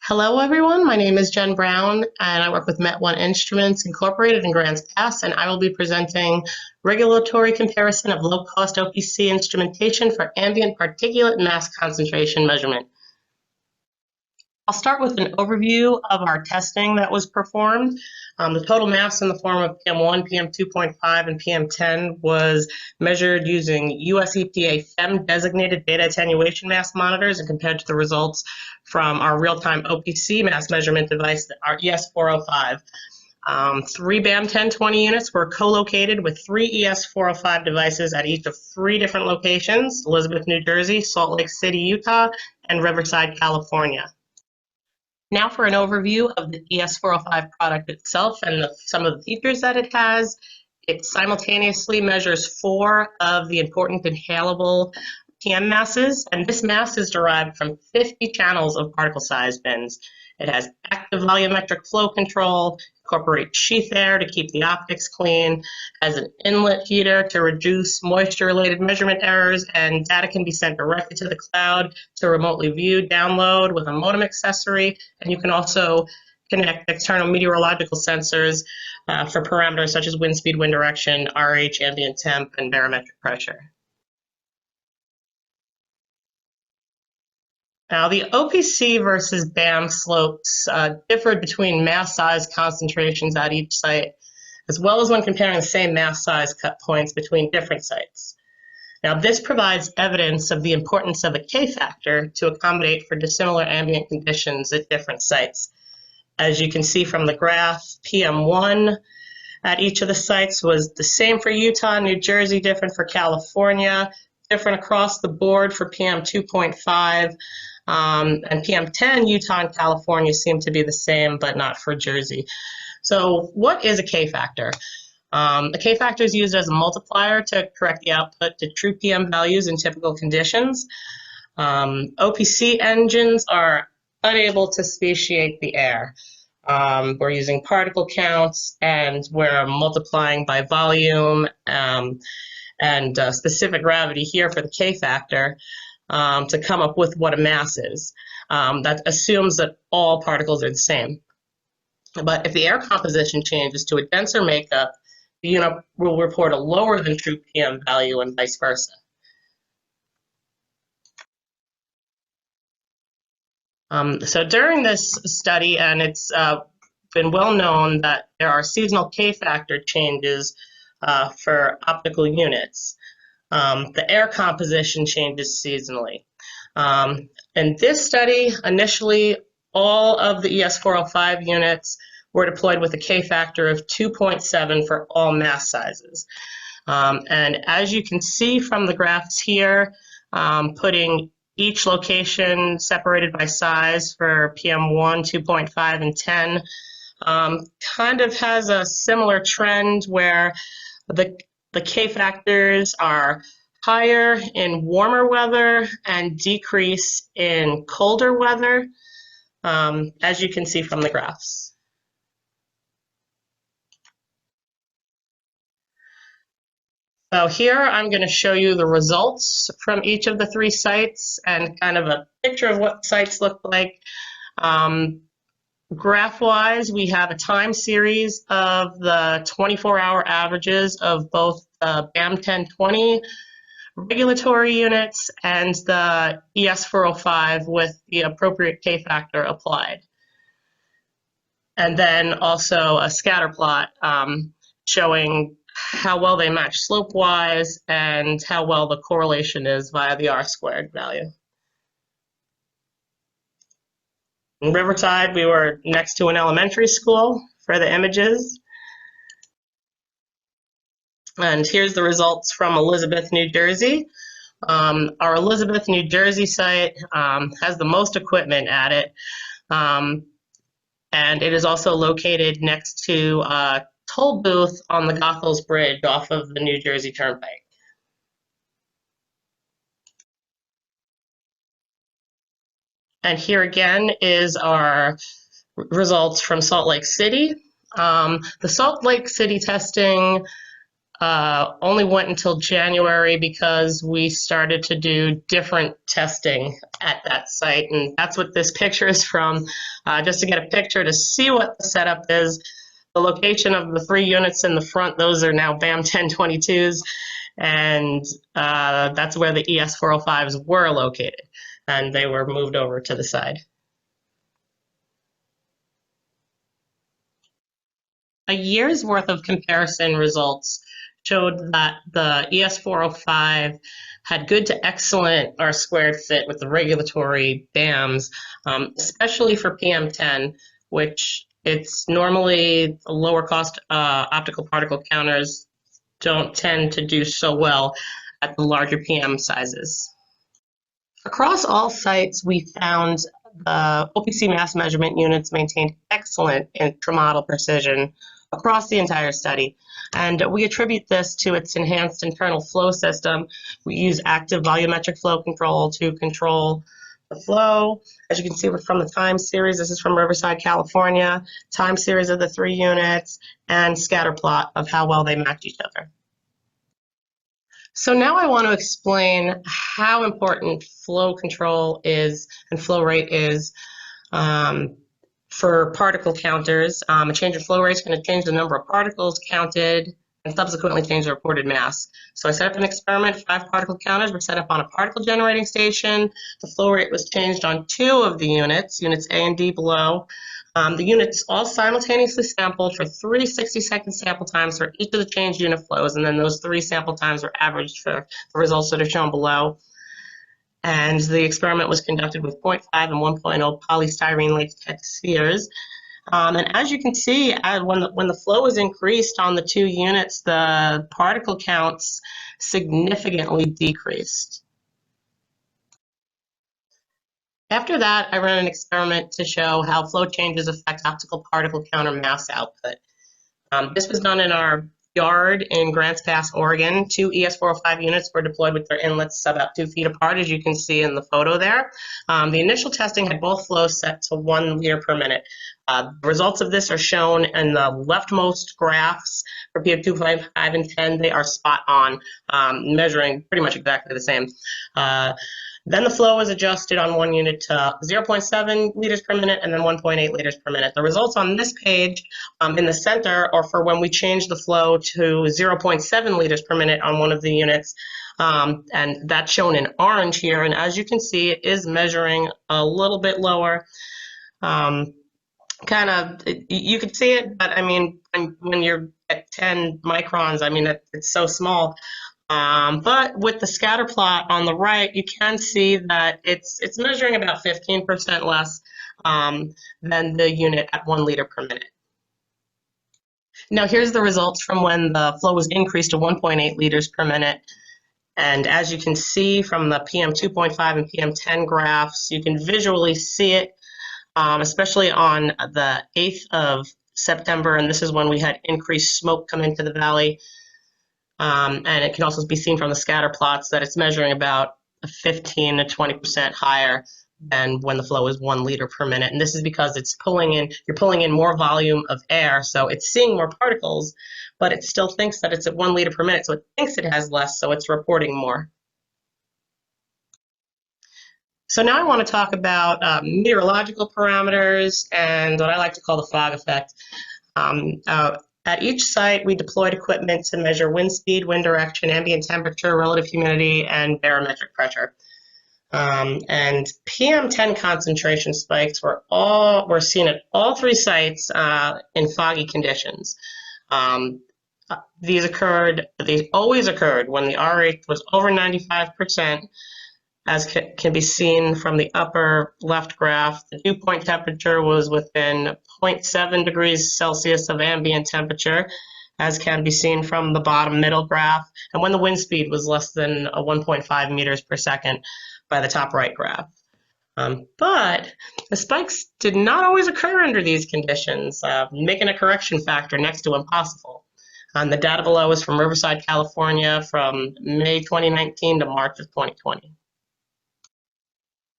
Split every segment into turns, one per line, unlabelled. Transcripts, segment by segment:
Hello, everyone. My name is Jen Brown, and I work with Met1 Instruments Incorporated in Grants Pass, and I will be presenting regulatory comparison of low-cost OPC instrumentation for ambient particulate mass concentration measurement. I'll start with an overview of our testing that was performed. The total mass in the form of PM1, PM2.5, and PM10 was measured using US-EPA FEM designated beta attenuation mass monitors and compared to the results from our real-time OPC mass measurement device, our ES-405. 3 BAM 1020 units were co-located with 3 ES-405 devices at each of 3 different locations: Elizabeth, New Jersey, Salt Lake City, Utah, and Riverside, California. Now for an overview of the ES-405 product itself and some of the features that it has. It simultaneously measures 4 of the important inhalable PM masses, and this mass is derived from 50 channels of particle size bins. It has active volumetric flow control, incorporates sheath air to keep the optics clean, has an inlet heater to reduce moisture-related measurement errors, and data can be sent directly to the cloud to remotely view, download with a modem accessory, and you can also connect external meteorological sensors for parameters such as wind speed, wind direction, RH, ambient temp, and barometric pressure. Now, the OPC versus BAM slopes differed between mass size concentrations at each site, as well as when comparing the same mass size cut points between different sites. Now, this provides evidence of the importance of a K-factor to accommodate for dissimilar ambient conditions at different sites. As you can see from the graph, PM1 at each of the sites was the same for Utah, New Jersey, different for California, different across the board for PM2.5. And PM10, Utah and California seem to be the same, but not for Jersey. So what is a K-factor? A K-factor is used as a multiplier to correct the output to true PM values in typical conditions. OPC engines are unable to speciate the air. We're using particle counts, and we're multiplying by volume and specific gravity here for the K-factor. To come up with what a mass is. That assumes that all particles are the same. But if the air composition changes to a denser makeup, the unit will report a lower than true PM value and vice versa. So during this study, and it's been well known that there are seasonal K-factor changes for optical units. The air composition changes seasonally. In this study, initially, all of the ES-405 units were deployed with a K-factor of 2.7 for all mass sizes. And as you can see from the graphs here, putting each location separated by size for PM1, 2.5, and 10 kind of has a similar trend where the K-factors are higher in warmer weather and decrease in colder weather, as you can see from the graphs. So here I'm going to show you the results from each of the 3 sites and kind of a picture of what sites look like. Graph-wise, we have a time series of the 24-hour averages of both the BAM 1020 regulatory units and the ES-405 with the appropriate K-factor applied. And then also a scatter plot showing how well they match slope-wise and how well the correlation is via the R-squared value. In Riverside, we were next to an elementary school for the images. And here's the results from Elizabeth, New Jersey. Our Elizabeth, New Jersey site has the most equipment at it. And it is also located next to a toll booth on the Goethals Bridge off of the New Jersey Turnpike. And here again is our results from Salt Lake City. The Salt Lake City testing only went until January because we started to do different testing at that site. And that's what this picture is from, just to get a picture to see what the setup is. The location of the 3 units in the front, those are now BAM 1022s. And that's where the ES-405s were located. And they were moved over to the side. A year's worth of comparison results showed that the ES-405 had good to excellent R-squared fit with the regulatory BAMs, especially for PM10, which it's normally lower cost optical particle counters don't tend to do so well at the larger PM sizes. Across all sites, we found the OPC mass measurement units maintained excellent intra-model precision across the entire study. And we attribute this to its enhanced internal flow system. We use active volumetric flow control to control the flow. As you can see from the time series, this is from Riverside, California, time series of the 3 units, and scatter plot of how well they match each other. So now I want to explain how important flow control is and flow rate is for particle counters. A change in flow rate is going to change the number of particles counted and subsequently change the reported mass. So I set up an experiment. 5 particle counters were set up on a particle generating station. The flow rate was changed on 2 of the units, units A and D below. The units all simultaneously sampled for 3 60-second sample times for each of the changed unit flows, and then those 3 sample times were averaged for the results that are shown below. And the experiment was conducted with 0.5 and 1.0 polystyrene latex spheres. And as you can see, when the flow is increased on the 2 units, the particle counts significantly decreased. After that, I ran an experiment to show how flow changes affect optical particle counter mass output. This was done in our yard in Grants Pass, Oregon. 2 ES-405 units were deployed with their inlets about 2 feet apart, as you can see in the photo there. The initial testing had both flows set to 1 liter per minute. The results of this are shown in the leftmost graphs for PM2.5 and 10. They are spot on, measuring pretty much exactly the same. Then the flow was adjusted on 1 unit to 0.7 liters per minute and then 1.8 liters per minute. The results on this page in the center are for when we changed the flow to 0.7 liters per minute on 1 of the units. And that's shown in orange here. And as you can see, it is measuring a little bit lower. You could see it, but I mean, when you're at 10 microns, I mean, it's so small. But with the scatter plot on the right, you can see that it's measuring about 15% less than the unit at 1 liter per minute. Now here's the results from when the flow was increased to 1.8 liters per minute. And as you can see from the PM2.5 and PM10 graphs, you can visually see it, especially on the 8th of September, and this is when we had increased smoke come into the valley. And it can also be seen from the scatter plots that it's measuring about 15 to 20% higher than when the flow is 1 liter per minute. And this is because you're pulling in more volume of air, so it's seeing more particles, but it still thinks that it's at 1 liter per minute, so it thinks it has less, so it's reporting more. So now I want to talk about meteorological parameters and what I like to call the fog effect. At each site, we deployed equipment to measure wind speed, wind direction, ambient temperature, relative humidity, and barometric pressure. And PM10 concentration spikes were seen at all 3 sites in foggy conditions. These always occurred when the R rate was over 95%, as can be seen from the upper left graph. The dew point temperature was within 0.7 degrees Celsius of ambient temperature, as can be seen from the bottom middle graph, and when the wind speed was less than 1.5 meters per second by the top right graph. But the spikes did not always occur under these conditions, making a correction factor next to impossible. The data below is from Riverside, California, from May 2019 to March of 2020.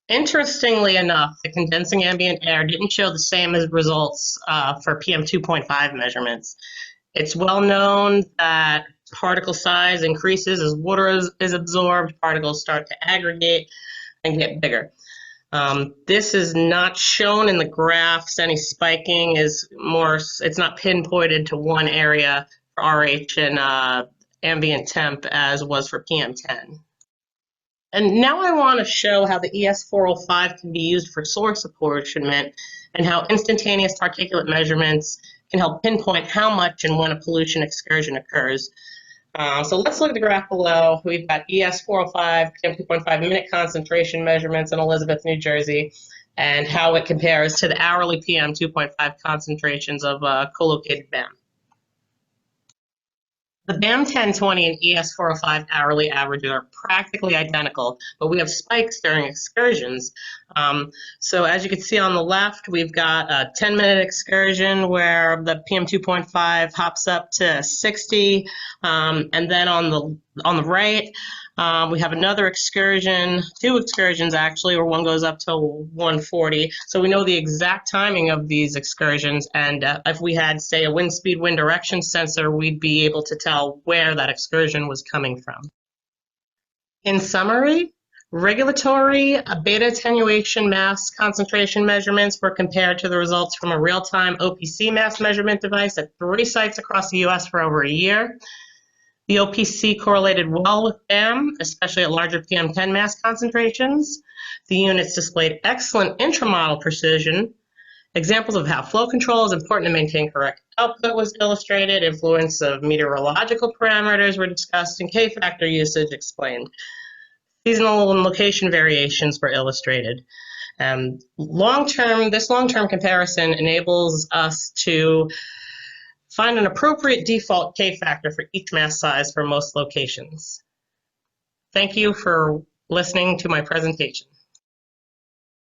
Interestingly enough, the condensing ambient air didn't show the same as results for PM2.5 measurements. It's well known that Particle size increases as water is absorbed, particles start to aggregate and get bigger. This is not shown in the graphs. Any spiking is more, it's not pinpointed to one area for RH and ambient temp as was for PM10. And now I want to show how the ES405 can be used for source apportionment and how instantaneous particulate measurements can help pinpoint how much and when a pollution excursion occurs. So let's look at the graph below. We've got ES405, PM2.5 minute concentration measurements in Elizabeth, New Jersey, and how it compares to the hourly PM2.5 concentrations of collocated BAM. The BAM 1020 and ES405 hourly averages are practically identical, but we have spikes during excursions. So as you can see on the left, we've got a 10-minute excursion where the PM2.5 hops up to 60, and then on the right, we have another excursion, two excursions actually, where one goes up to 140. So we know the exact timing of these excursions, and if we had, say, a wind speed, wind direction sensor, we'd be able to tell where that excursion was coming from. In summary, regulatory beta attenuation mass concentration measurements were compared to the results from a real-time OPC mass measurement device at 3 sites across the US for over a year. The OPC correlated well with BAM, especially at larger PM10 mass concentrations. The units displayed excellent intra-model precision. Examples of how flow control is important to maintain correct output was illustrated. Influence of meteorological parameters were discussed, and K-factor usage explained. Seasonal and location variations were illustrated. This long-term comparison enables us to find an appropriate default K-factor for each mass size for most locations. Thank you for listening to my presentation.